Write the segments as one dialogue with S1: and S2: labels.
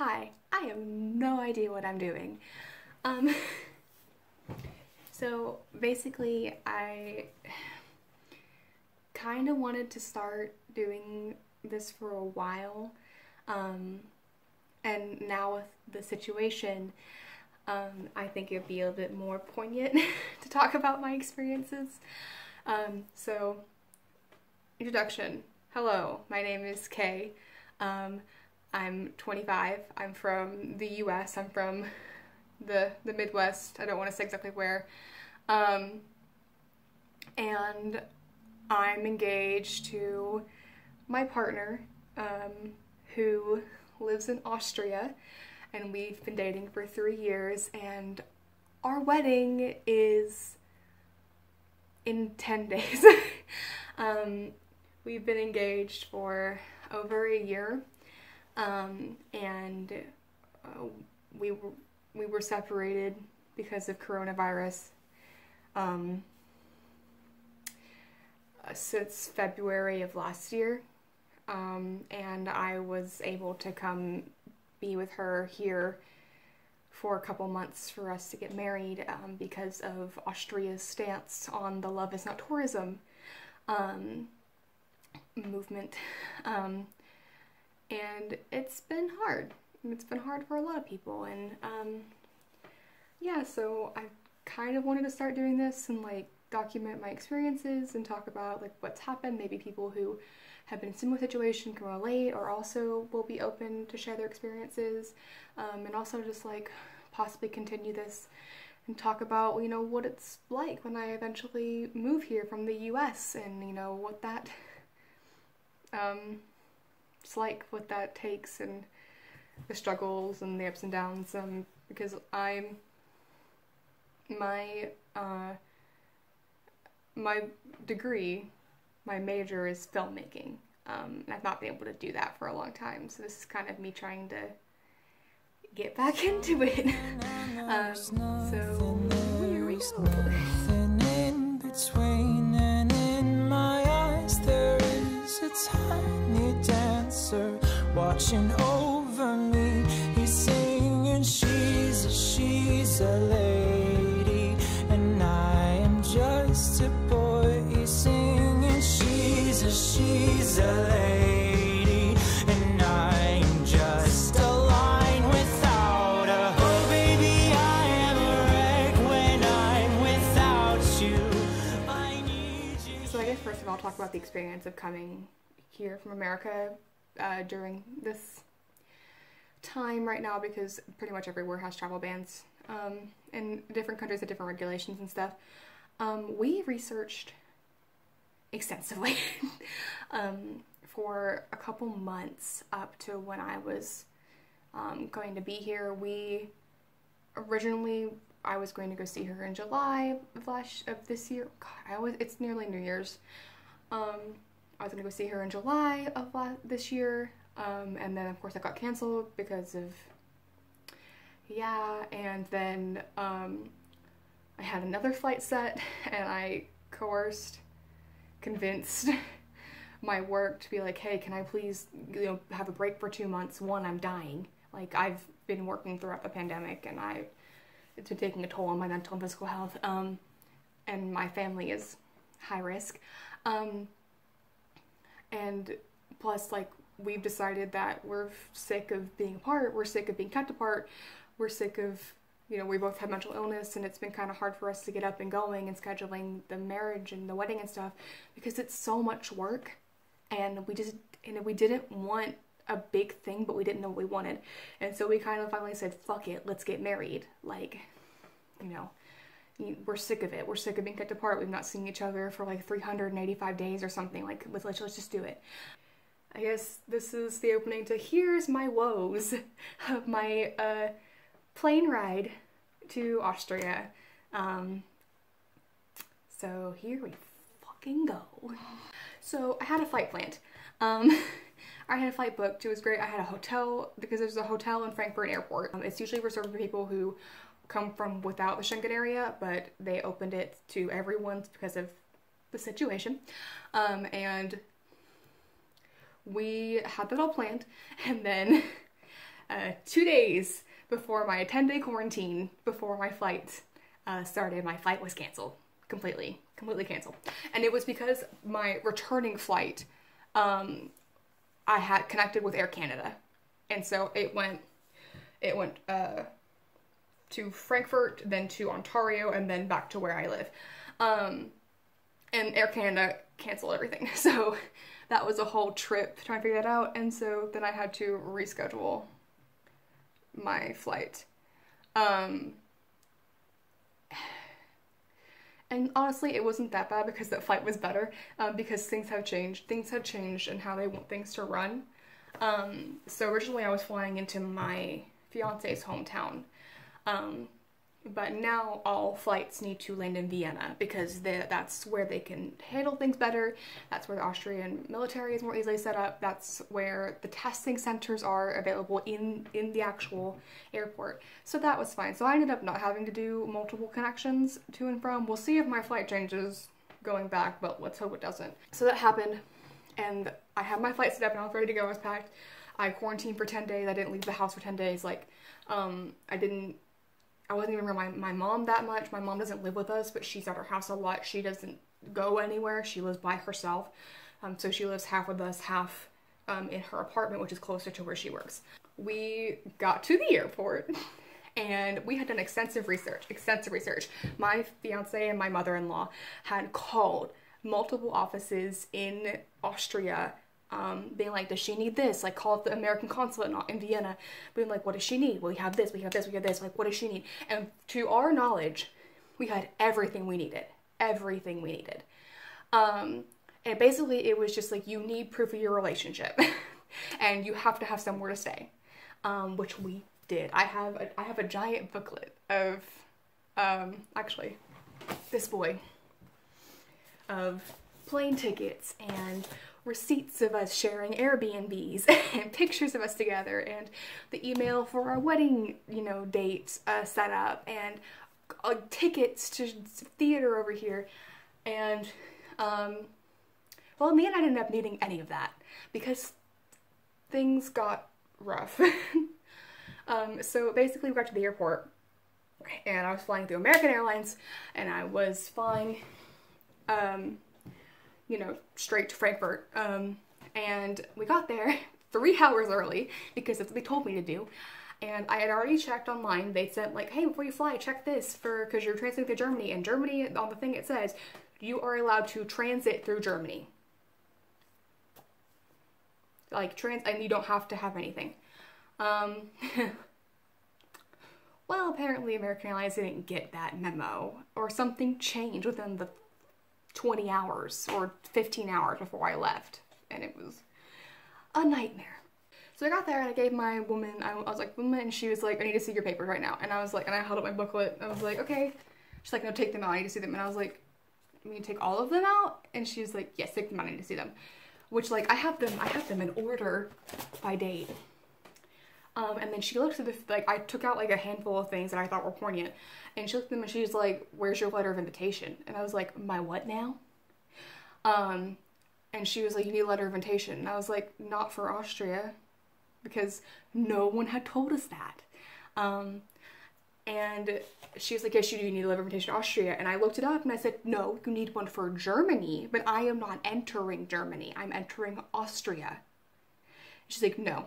S1: Hi, I have no idea what I'm doing. So basically I kind of wanted to start doing this for a while, and now with the situation, I think it'd be a bit more poignant to talk about my experiences. So, introduction. Hello, my name is Kay. I'm 25. I'm from the US. I'm from the Midwest. I don't want to say exactly where. And I'm engaged to my partner, who lives in Austria, and we've been dating for 3 years, and our wedding is in 10 days. We've been engaged for over a year, and we were separated because of coronavirus since February of last year, and I was able to come be with her here for a couple months for us to get married, because of Austria's stance on the love is not tourism movement. And it's been hard. It's been hard for a lot of people, and yeah, so I kind of wanted to start doing this and like document my experiences and talk about like what's happened. Maybe people who have been in a similar situation can relate, or also will be open to share their experiences, and also just like possibly continue this and talk about, you know, what it's like when I eventually move here from the US, and you know what that it's like, what that takes, and the struggles and the ups and downs, because my degree, my major is filmmaking, and I've not been able to do that for a long time, so this is kind of me trying to get back into it. So here we go. In between, and in my eyes there is a tiny dancer watching over me. He's singing, she's a lady, and I am just a boy. He's singing, she's a lady, and I am just a line without a oh baby, I am a wreck when I'm without you. I need you. So I guess first of all, I'll talk about the experience of coming here from America during this time right now, because pretty much everywhere has travel bans, and different countries have different regulations and stuff. We researched extensively for a couple months up to when I was going to be here. I was going to go see her in July of this year. God, it's nearly New Year's. I was gonna go see her in July of this year, and then of course that got canceled because of, yeah, and then I had another flight set, and I convinced my work to be like, hey, can I please, you know, have a break for 2 months? One, I'm dying. Like, I've been working throughout the pandemic, and it's been taking a toll on my mental and physical health, and my family is high risk. And plus, like, we've decided that we're sick of being apart, we're sick of being kept apart, we're sick of, you know, we both have mental illness, and it's been kind of hard for us to get up and going and scheduling the marriage and the wedding and stuff, because it's so much work, and we didn't want a big thing, but we didn't know what we wanted, and so we kind of finally said, fuck it, let's get married. Like, you know, we're sick of it. We're sick of being kept apart. We've not seen each other for like 385 days or something. Like, let's just do it. I guess this is the opening to here's my woes of my plane ride to Austria. So here we fucking go. So I had a flight planned. I had a flight booked. It was great. I had a hotel, because there's a hotel in Frankfurt Airport. It's usually reserved for people who come from without the Schengen area, but they opened it to everyone because of the situation. And we had that all planned, and then
S2: 2 days before my 10-day quarantine, before my flight started, my flight was canceled. Completely canceled. And it was because my returning flight, I had connected with Air Canada. And so it went to Frankfurt, then to Ontario, and then back to where I live. And Air Canada canceled everything. So that was a whole trip trying to figure that out. And so then I had to reschedule my flight. And honestly, it wasn't that bad because that flight was better, because things have changed. Things have changed in how they want things to run. So originally I was flying into my fiance's hometown, but now all flights need to land in Vienna because that's where they can handle things better. That's where the Austrian military is more easily set up. That's where the testing centers are available in the actual airport. So that was fine. So I ended up not having to do multiple connections to and from. We'll see if my flight changes going back, but let's hope it doesn't. So that happened, and I had my flight set up and I was ready to go. I was packed. I quarantined for 10 days. I didn't leave the house for 10 days. Like, I wasn't even around my mom that much. My mom doesn't live with us, but she's at her house a lot. She doesn't go anywhere. She lives by herself. So she lives half with us, half in her apartment, which is closer to where she works. We got to the airport and we had done extensive research. My fiance and my mother-in-law had called multiple offices in Austria, being like, does she need this? Like, call the American consulate in Vienna, being like, what does she need? Well, we have this, we have this, we have this, like, what does she need? And to our knowledge, we had everything we needed. Everything we needed. And basically it was just like, you need proof of your relationship and you have to have somewhere to stay, which we did. I have a giant booklet of, actually, this boy, of plane tickets and receipts of us sharing Airbnbs and pictures of us together and the email for our wedding, date set up, and tickets to theater over here. And well, in the end I didn't end up needing any of that because things got rough. So basically we got to the airport and I was flying through American Airlines and I was flying straight to Frankfurt, and we got there 3 hours early because that's what they told me to do. And I had already checked online. They said, like, hey, before you fly, check this because you're transiting through Germany, and Germany, on the thing it says, you are allowed to transit through Germany. Like, and you don't have to have anything. Well, apparently American Airlines didn't get that memo, or something changed within the 20 hours or 15 hours before I left, and it was a nightmare. So I got there and I gave my woman, I was like, woman, and she was like, I need to see your papers right now. And I was like, and I held up my booklet. I was like, okay. She's like, no, take them out. I need to see them. And I was like, you mean take all of them out? And she was like, yes, take them out. I need to see them. Which, like, I have them in order by date. And then she looked at I took out like a handful of things that I thought were poignant, and she looked at them and she was like, where's your letter of invitation? And I was like, my what now? And she was like, you need a letter of invitation. And I was like, not for Austria, because no one had told us that. And she was like, yes, you do need a letter of invitation to Austria. And I looked it up and I said, no, you need one for Germany, but I am not entering Germany. I'm entering Austria. And she's like, no.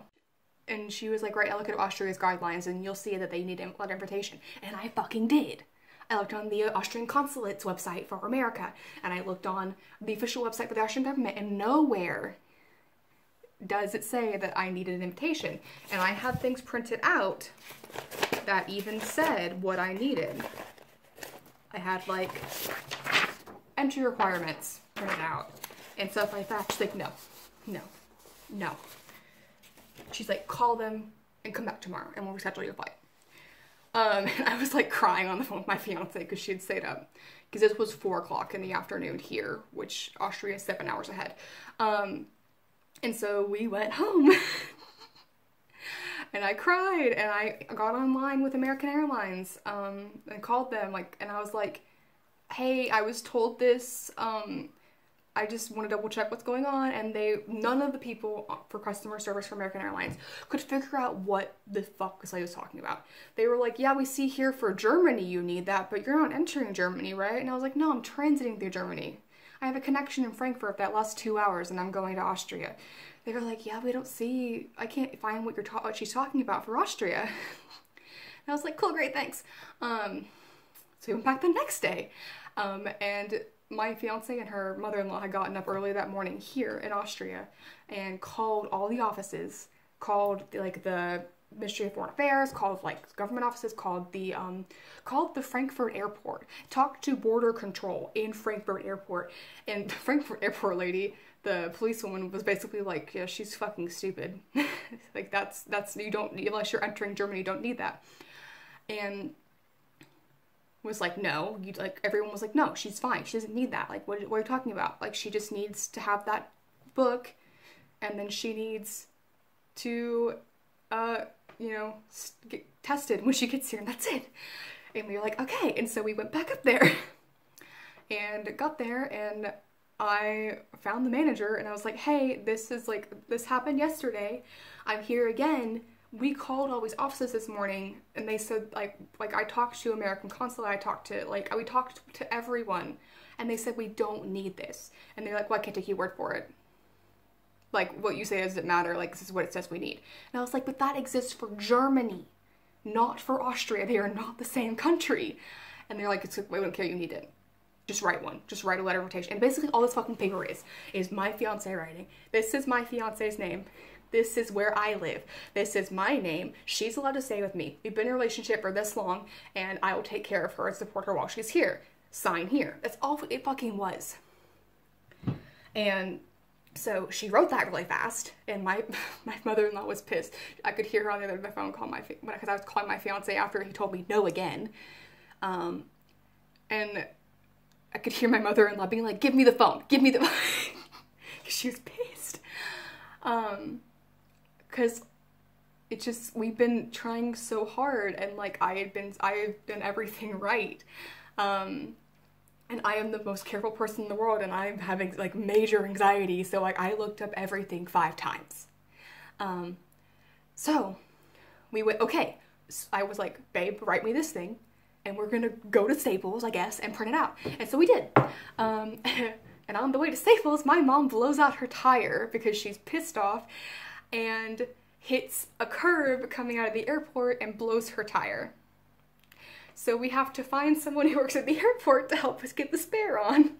S2: And she was like, right, I look at Austria's guidelines and you'll see that they need a letter of invitation. And I fucking did. I looked on the Austrian consulate's website for America, and I looked on the official website for the Austrian government, and nowhere does it say that I needed an invitation. And I had things printed out that even said what I needed. I had like entry requirements printed out and stuff like that. She's like, no, no, no. She's like, call them and come back tomorrow and we'll reschedule your flight. And I was like crying on the phone with my fiance because she had stayed up, because this was 4 o'clock in the afternoon here, which Austria is 7 hours ahead. And so we went home and I cried, and I got online with American Airlines, and called them, like, and I was like, hey, I was told this, I just want to double check what's going on. And none of the people for customer service for American Airlines could figure out what the fuck this lady was talking about. They were like, yeah, we see here for Germany you need that, but you're not entering Germany, right? And I was like, no, I'm transiting through Germany. I have a connection in Frankfurt that lasts 2 hours and I'm going to Austria. They were like, yeah, we don't see, I can't find what she's talking about for Austria. And I was like, cool, great, thanks. So we went back the next day. And my fiance and her mother-in-law had gotten up early that morning here in Austria and called all the offices, called like the Ministry of Foreign Affairs, called like government offices, called the Frankfurt airport, talked to border control in Frankfurt airport, and the Frankfurt airport lady, the policewoman, was basically like, yeah, she's fucking stupid. Like that's you don't, unless you're entering Germany, you don't need that. And was like, no, everyone was like, no, she's fine, she doesn't need that. Like, what are you talking about? Like, she just needs to have that book, and then she needs to you know, get tested when she gets here, and that's it. And we were like, okay. And so we went back up there and got there, and I found the manager, and I was like, hey, this happened yesterday. I'm here again. We called all these offices this morning, and they said, like I talked to American Consulate, we talked to everyone, and they said we don't need this. And they're like, well, I can't take your word for it. Like, what you say doesn't matter, like, this is what it says we need. And I was like, but that exists for Germany, not for Austria. They are not the same country. And they're like, we don't care, you need it. Just write one. Just write a letter of invitation. And basically all this fucking paper is my fiance writing. This is my fiance's name. This is where I live. This is my name. She's allowed to stay with me. We've been in a relationship for this long, and I will take care of her and support her while she's here. Sign here. That's all it fucking was. And so she wrote that really fast, and my mother-in-law was pissed. I could hear her on the other end of the phone because I was calling my fiance after he told me no again. And I could hear my mother-in-law being like, give me the phone, give me the phone. She was pissed. Because it just, we've been trying so hard, and like I have done everything right. And I am the most careful person in the world, and I'm having like major anxiety, so like I looked up everything 5 times. So we went, okay, so I was like, babe, write me this thing, and we're gonna go to Staples, I guess, and print it out. And so we did. And on the way to Staples, my mom blows out her tire because she's pissed off, and hits a curb coming out of the airport and blows her tire. So we have to find someone who works at the airport to help us get the spare on.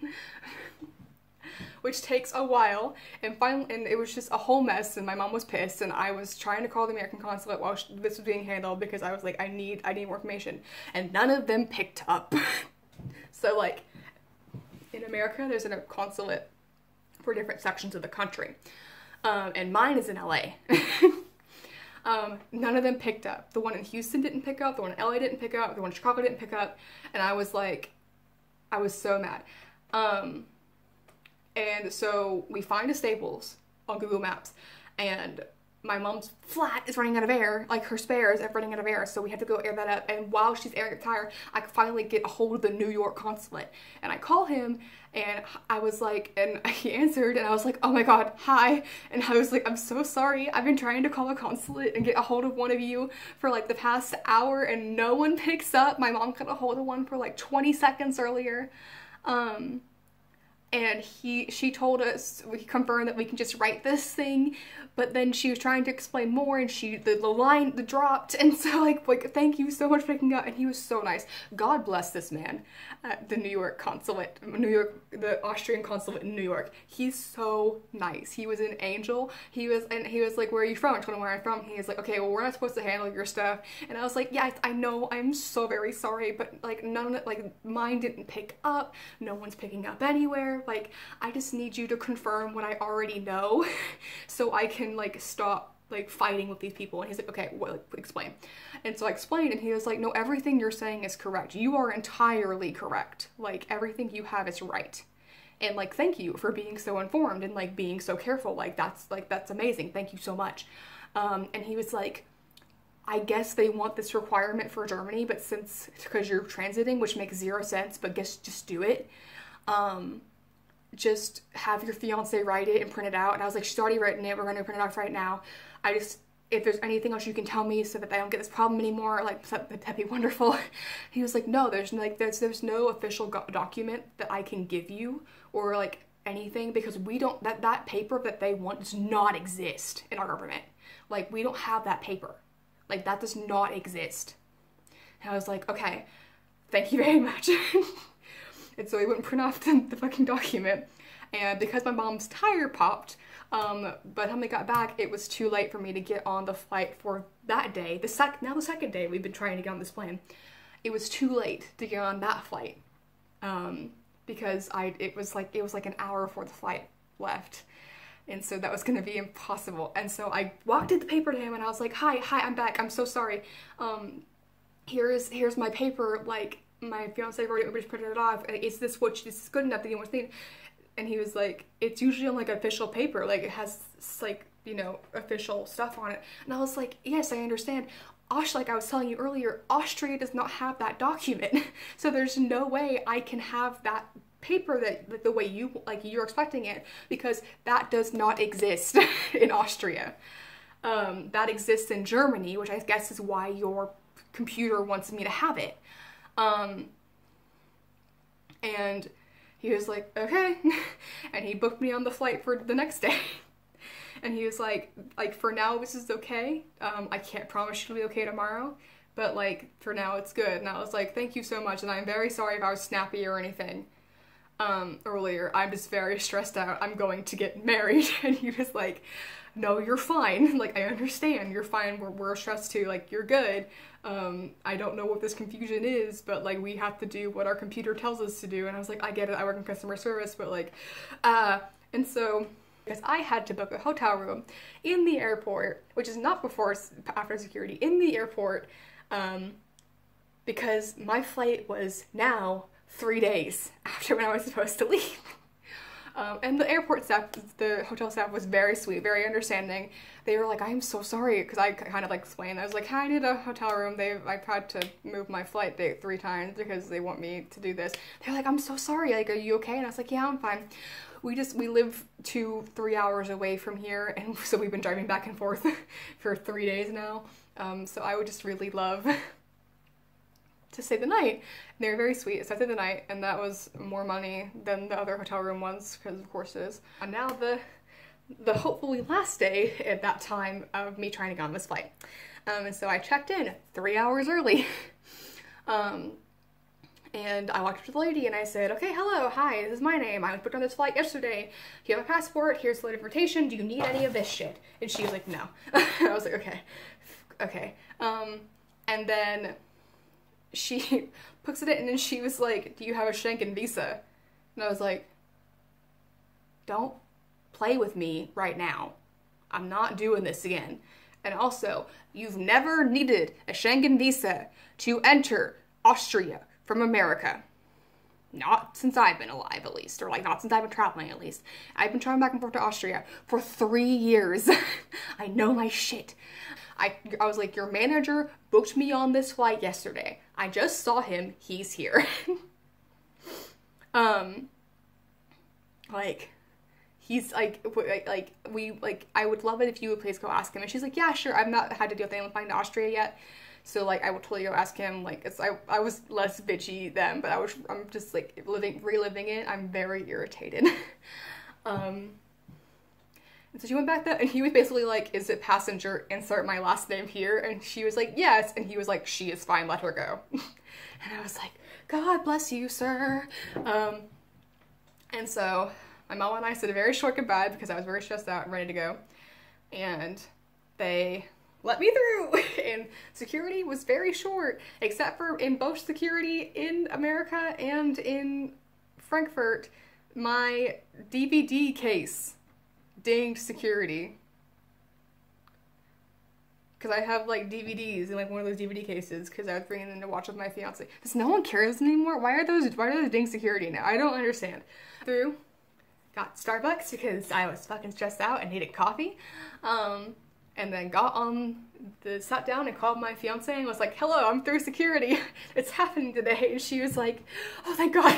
S2: Which takes a while, and finally, and it was just a whole mess, and my mom was pissed, and I was trying to call the American consulate while this was being handled, because I was like, I need more information, and none of them picked up. So like, in America, there's a consulate for different sections of the country, and mine is in LA. None of them picked up. The one in Houston didn't pick up, the one in LA didn't pick up, the one in Chicago didn't pick up, and I was like, I was so mad. And so we find a Staples on Google Maps, and my mom's flat is running out of air, like her spares are running out of air, so we had to go air that up, and while she's airing the tire, I could finally get a hold of the New York consulate, and I call him, and I was like, and he answered, and I was like, oh my god, hi, and I was like, I'm so sorry, I've been trying to call a consulate and get a hold of one of you for like the past hour, and no one picks up. My mom got a hold of one for like 20 seconds earlier, and she told us, we confirmed that we can just write this thing, but then she was trying to explain more, and the line dropped, and so like thank you so much for picking up, and he was so nice. God bless this man at the New York consulate, the Austrian consulate in New York. He's so nice. He was an angel. He was like, where are you from? I told him where I'm from. He was like, okay, well, we're not supposed to handle your stuff, and I was like, yeah, I know, I'm so very sorry, but like none of it, like mine didn't pick up, no one's picking up anywhere. Like, I just need you to confirm what I already know so I can like stop like fighting with these people. And he's like, okay, well, like, explain. And so I explained, and he was like, no, everything you're saying is correct. You are entirely correct. Like, everything you have is right. And like, thank you for being so informed and like being so careful. Like, that's amazing. Thank you so much. And he was like, I guess they want this requirement for Germany, but because you're transiting, which makes 0 sense, but just do it. just have your fiance write it and print it out. And I was like, she's already written it. We're going to print it off right now. If there's anything else you can tell me so that I don't get this problem anymore, like, that'd be wonderful. He was like, no, there's no official document that I can give you or like anything, because we don't, that paper that they want does not exist in our government. Like, we don't have that paper. Like, that does not exist. And I was like, okay, thank you very much. And so he wouldn't print off the fucking document. And because my mom's tire popped, by the time they got back, it was too late for me to get on the flight for that day. Now the second day we've been trying to get on this plane. It was too late to get on that flight. Because it was like an hour before the flight left. And so that was gonna be impossible. And so I walked in the paper to him and I was like, hi, I'm back. I'm so sorry. Here's my paper. Like, my fiance already printed it off. Is this good enough that you want to see? And he was like, it's usually on like official paper. Like, it has like, you know, official stuff on it. And I was like, yes, I understand. Like I was telling you earlier, Austria does not have that document. So there's no way I can have that paper that the way you're expecting it, because that does not exist in Austria. That exists in Germany, which I guess is why your computer wants me to have it. And he was like, okay. And he booked me on the flight for the next day. And he was like, for now this is okay. I can't promise it'll be okay tomorrow, but like, for now it's good. And I was like, thank you so much. And I'm very sorry if I was snappy or anything earlier. I'm just very stressed out. I'm going to get married. And he was like, no, you're fine. Like, I understand. You're fine. We're stressed too. Like, you're good. I don't know what this confusion is, but like, we have to do what our computer tells us to do. And I was like, I get it. I work in customer service, but like, and so, because I had to book a hotel room in the airport, which is not after security, in the airport, because my flight was now 3 days after when I was supposed to leave. And the airport staff, the hotel staff was very sweet, very understanding. They were like, I'm so sorry, because I kind of like explained. I was like, I need a hotel room. I've had to move my flight date 3 times because they want me to do this. They're like, I'm so sorry, like, are you okay? And I was like, yeah, I'm fine. We live 2-3 hours away from here, and so we've been driving back and forth for 3 days now. So I would just really love to stay the night. They were very sweet, so I stayed the night, and that was more money than the other hotel room was, because of course it is. And now the hopefully last day at that time of me trying to get on this flight. And so I checked in 3 hours early. And I walked up to the lady and I said, okay, hello, hi, this is my name. I was booked on this flight yesterday. Do you have a passport? Here's the invitation. Do you need any of this shit? And she was like, no. I was like, okay. And then she looks at it and then she was like, do you have a Schengen visa? And I was like, don't play with me right now. I'm not doing this again. And also, you've never needed a Schengen visa to enter Austria from America. Not since I've been alive, at least. Or like, not since I've been traveling, at least. I've been traveling back and forth to Austria for 3 years. I know my shit. I was like, your manager booked me on this flight yesterday. I just saw him. He's here. Like, he's like, I would love it if you would please go ask him. And she's like, yeah, sure. I've not had to deal with anyone flying to Austria yet. So like, I will totally go ask him. Like, I was less bitchy then, but I'm just like reliving it. I'm very irritated. And so she went back there and he was basically like, is it passenger, insert my last name here? And she was like, yes. And he was like, she is fine, let her go. And I was like, God bless you, sir. And so my mom and I said a very short goodbye because I was very stressed out and ready to go. And they let me through. And security was very short, except for in both security in America and in Frankfurt, my DVD case dinged security. Because I have like DVDs in like one of those DVD cases because I was bringing them to watch with my fiance. Does no one care anymore? Why are those ding security now? I don't understand. Got Starbucks because I was fucking stressed out and needed coffee. And then sat down and called my fiance and was like, hello, I'm through security. It's happening today. And she was like, oh, thank God.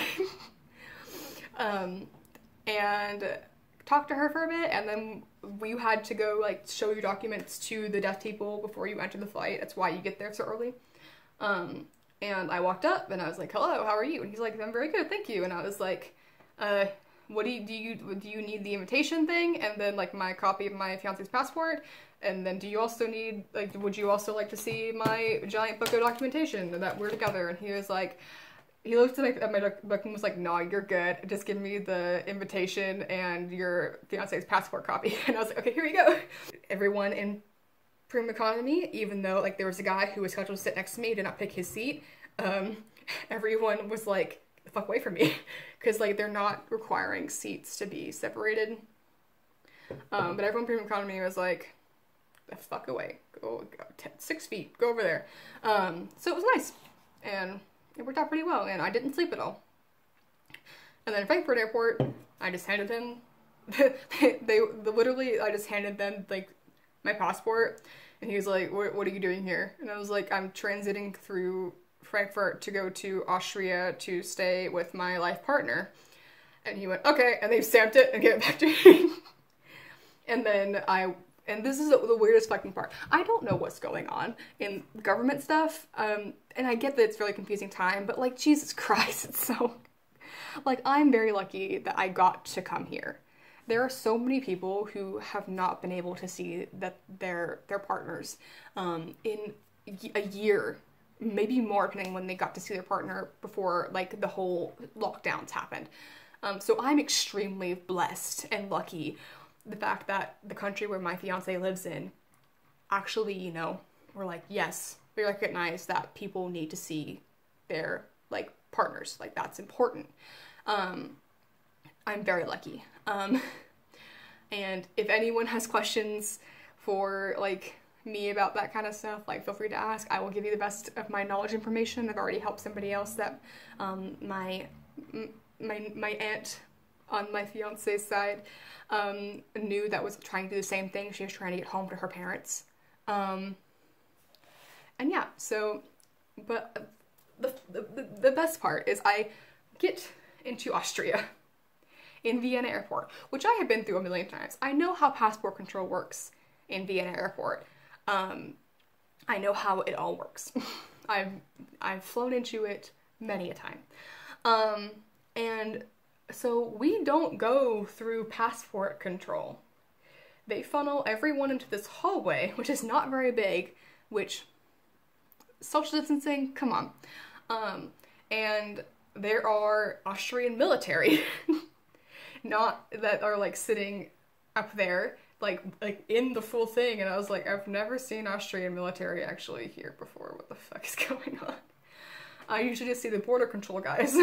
S2: and talked to her for a bit, and then you had to go like show your documents to the deaf people before you enter the flight. That's why you get there so early. And I walked up and I was like, hello, how are you? And he's like, I'm very good, thank you. And I was like, what do you need the invitation thing? And then like my copy of my fiance's passport? And then do you also need, like, would you also like to see my giant book of documentation that we're together? And he was like, he looked at my book and was like, no, you're good. Just give me the invitation and your fiance's passport copy. And I was like, okay, here you go. Everyone in premium economy, even though like there was a guy who was scheduled to sit next to me, did not pick his seat, everyone was like, the fuck away from me, because like they're not requiring seats to be separated. But everyone in premium economy was like, the fuck away, go 6 feet, go over there. So it was nice, and it worked out pretty well, and I didn't sleep at all. And then Frankfurt Airport, I just handed him, literally, I just handed them like my passport, and he was like, what are you doing here? And I was like, I'm transiting through Frankfurt to go to Austria to stay with my life partner. And he went, okay, and they stamped it and gave it back to me. And then and this is the weirdest fucking part, I don't know what's going on in government stuff, and I get that it's a really confusing time, but like, Jesus Christ, it's so, like, I'm very lucky that I got to come here. There are so many people who have not been able to see that their partners in a year, maybe more, depending when they got to see their partner before like the whole lockdowns happened. So I'm extremely blessed and lucky. The fact that the country where my fiance lives in actually, you know, we're like, yes, we recognize that people need to see their like partners, like that's important. I'm very lucky. And if anyone has questions for like me about that kind of stuff, like feel free to ask. I will give you the best of my knowledge information. I've already helped somebody else that my aunt on my fiance's side knew that was trying to do the same thing. She was trying to get home to her parents. And yeah, so, but the best part is I get into Austria in Vienna Airport, which I have been through a million times. I know how passport control works in Vienna Airport. I know how it all works. I've flown into it many a time. And so we don't go through passport control. They funnel everyone into this hallway, which is not very big, which, social distancing, come on. And there are Austrian military, not that are like sitting up there, like in the full thing, and I was like, I've never seen Austrian military actually here before. What the fuck is going on? I usually just see the border control guys.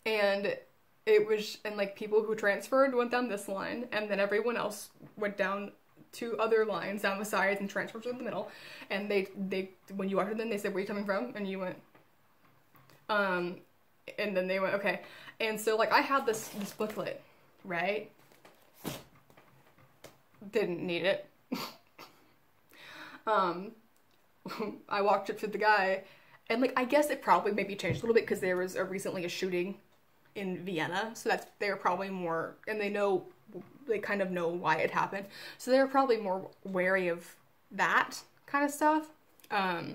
S2: And it was, and like people who transferred went down this line, and then everyone else went down 2 other lines down the sides and transferred to the middle. And they when you walked in, they said, where are you coming from? And you went, and then they went, okay. And so like I had this booklet, right? Didn't need it. I walked up to the guy, and like I guess it probably maybe changed a little bit because there was recently a shooting in Vienna, so they're probably more, and they kind of know why it happened, so they're probably more wary of that kind of stuff. I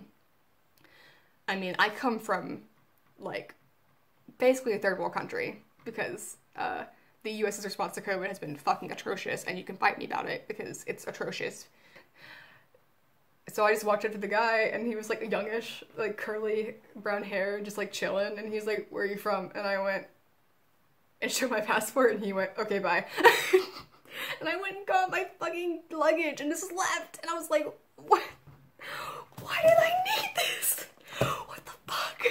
S2: mean, I come from like basically a third world country because the US's response to COVID has been fucking atrocious, and you can fight me about it because it's atrocious. So I just walked up to the guy, and he was like youngish, like curly brown hair, just like chilling, and he's like, where are you from? And I went and showed my passport, and he went, okay, bye. And I went and got my fucking luggage and just left, and I was like, what? Why did I need this? What the fuck?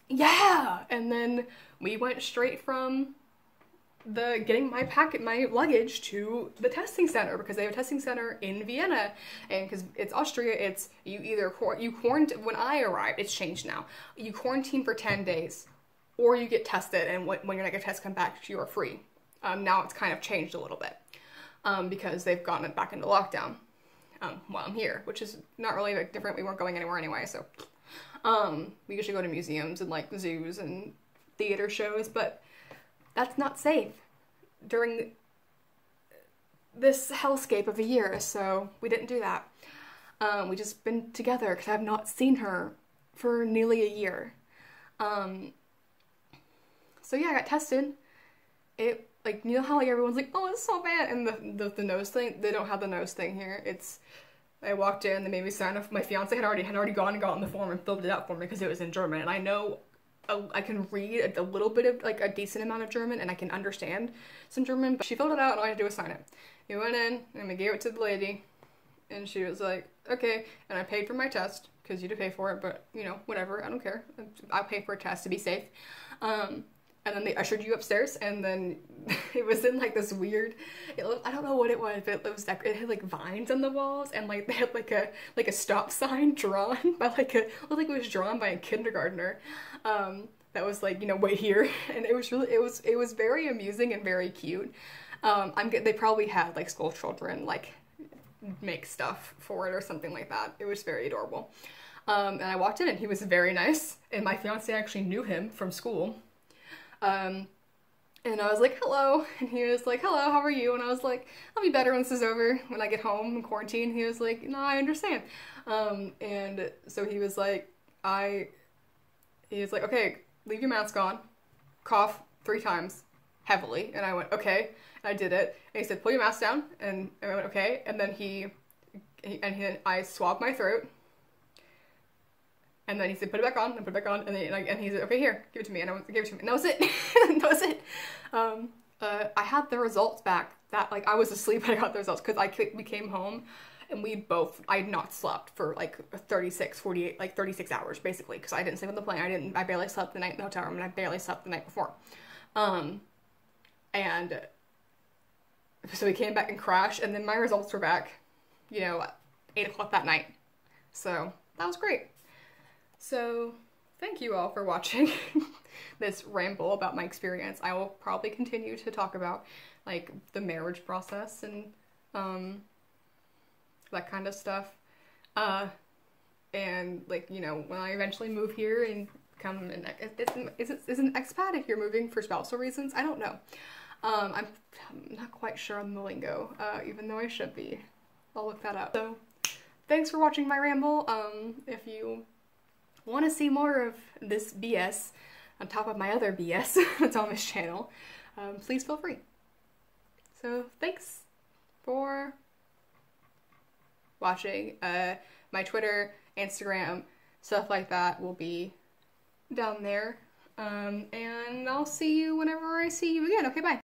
S2: Yeah, and then we went straight from getting my luggage to the testing center, because they have a testing center in Vienna, and because it's Austria, it's you quarantine. When I arrived, it's changed now. You quarantine for 10 days, or you get tested, and when your negative test comes back, you are free. Now it's kind of changed a little bit because they've gotten it back into lockdown while I'm here, which is not really like different. We weren't going anywhere anyway, so we usually go to museums and like zoos and theater shows, but that's not safe during this hellscape of a year, so we didn't do that. We just been together because I've not seen her for nearly a year. So yeah, I got tested. It, like, you know how like everyone's like, oh, it's so bad, and the nose thing, they don't have the nose thing here. It's, I walked in, they made me sign off. My fiance had already gone and gotten the form and filled it out for me because it was in German, and I know I can read a little bit of, like, a decent amount of German, and I can understand some German, but she filled it out and all I had to do was sign it. We went in and we gave it to the lady, and she was like, okay, and I paid for my test because you had to pay for it, but you know, whatever, I don't care. I'll pay for a test to be safe. And then they ushered you upstairs, and then it was in like this weird, I don't know what it was, but it had like vines on the walls, and like they had like a stop sign drawn by like it looked like it was drawn by a kindergartner. That was like, you know, wait here, and it was very amusing and very cute. They probably had like school children like make stuff for it or something like that. It was very adorable. And I walked in and he was very nice, and my fiance actually knew him from school. And I was like, hello, and he was like, hello, how are you? And I was like, I'll be better when this is over, when I get home in quarantine. He was like, no, I understand. And so he was like, okay, leave your mask on, cough 3 times, heavily. And I went, okay, and I did it. And he said, pull your mask down, and I went, okay. And then I swabbed my throat. And then he said, put it back on, and put it back on, and then and he said, okay, here, give it to me, and I gave it to him, and that was it. That was it. I had the results back. That, like, I was asleep when I got the results, because we came home, and I had not slept for like 36 hours, basically, because I didn't sleep on the plane. I barely slept the night in the hotel room, and I barely slept the night before. And so we came back and crashed, and then my results were back, you know, at 8 o'clock that night. So that was great. So thank you all for watching this ramble about my experience. I will probably continue to talk about like the marriage process and that kind of stuff. And like, you know, when I eventually move here and become is an expat if you're moving for spousal reasons? I don't know. I'm not quite sure on the lingo, even though I should be. I'll look that up. So thanks for watching my ramble. If you want to see more of this BS on top of my other BS that's on this channel, please feel free. So thanks for watching. My Twitter, Instagram, stuff like that will be down there. And I'll see you whenever I see you again. Okay, bye.